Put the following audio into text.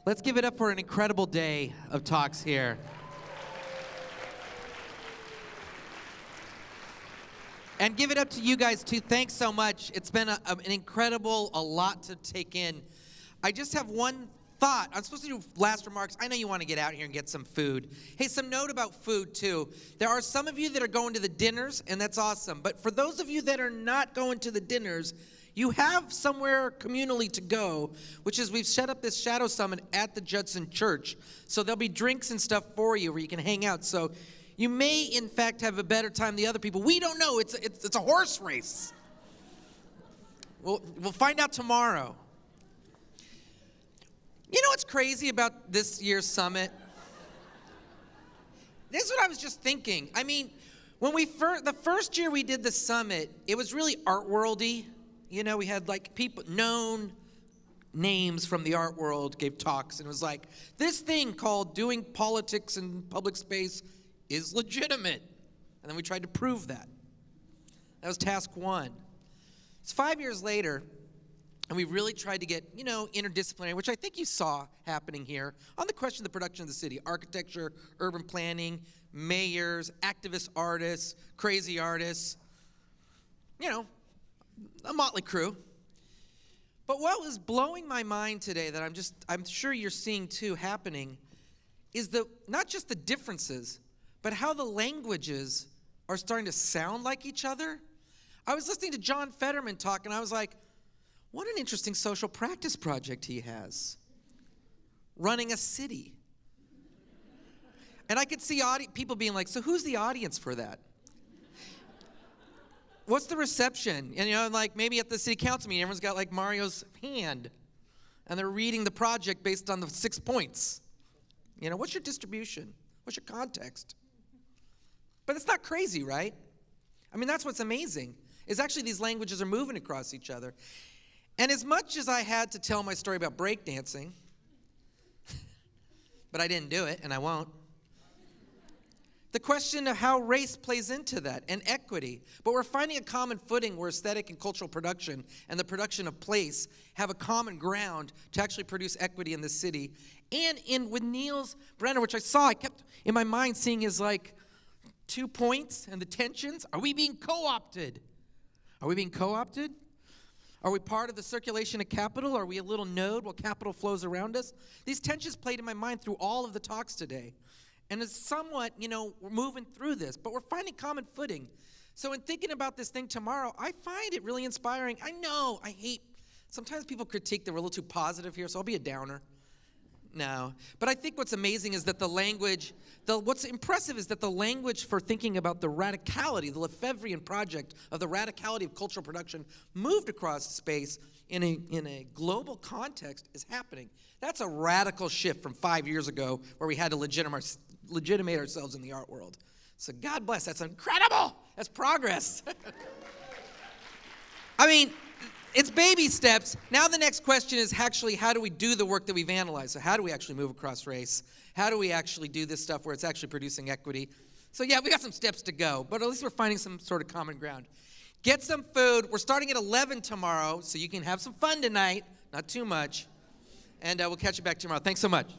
Let's give it up for an incredible day of talks here. And give it up to you guys, too. Thanks so much. It's been an incredible, a lot to take in. I just have one thought. I'm supposed to do last remarks. I know you want to get out here and get some food. Hey, some note about food, too. There are some of you that are going to the dinners, and that's awesome. But for those of you that are not going to the dinners, you have somewhere communally to go, which is we've set up this Shadow Summit at the Judson Church. So there'll be drinks and stuff for you where you can hang out. So you may, in fact, have a better time than the other people. We don't know. It's a horse race. We'll find out tomorrow. You know what's crazy about this year's summit? This is what I was just thinking. I mean, when the first year we did the summit, it was really art worldy. You know, we had like people, known names from the art world gave talks, and it was like, this thing called doing politics in public space is legitimate. And then we tried to prove that. That was task one. It's 5 years later, and we've really tried to get, interdisciplinary, which I think you saw happening here, on the question of the production of the city, architecture, urban planning, mayors, activist artists, crazy artists, a motley crew. But what was blowing my mind today that I'm sure you're seeing too happening is not just the differences, but how the languages are starting to sound like each other. I was listening to John Fetterman talk, and I was like, what an interesting social practice project he has. Running a city. And I could see people being like, so who's the audience for that? What's the reception? And like maybe at the city council meeting, everyone's got like Mario's hand, and they're reading the project based on the 6 points. What's your distribution? What's your context? But it's not crazy, right? I mean, that's what's amazing, is actually these languages are moving across each other. And as much as I had to tell my story about breakdancing, but I didn't do it, and I won't, the question of how race plays into that, and equity. But we're finding a common footing where aesthetic and cultural production and the production of place have a common ground to actually produce equity in the city. And with Niels Brenner, which I kept in my mind seeing his 2 points and the tensions. Are we being co-opted? Are we being co-opted? Are we part of the circulation of capital? Are we a little node while capital flows around us? These tensions played in my mind through all of the talks today. And it's somewhat, we're moving through this, but we're finding common footing. So in thinking about this thing tomorrow, I find it really inspiring. I know, sometimes people critique that we're a little too positive here, so I'll be a downer. No. But I think what's amazing is that what's impressive is that the language for thinking about the radicality, the Lefebvrean project of the radicality of cultural production moved across space in a global context is happening. That's a radical shift from 5 years ago where we had to legitimate ourselves in the art world. So God bless, that's incredible. That's progress. I mean, it's baby steps. Now the next question is actually how do we do the work that we've analyzed? So how do we actually move across race? How do we actually do this stuff where it's actually producing equity? So yeah, we got some steps to go, but at least we're finding some sort of common ground. Get some food. We're starting at 11 tomorrow, so you can have some fun tonight. Not too much. And we'll catch you back tomorrow. Thanks so much.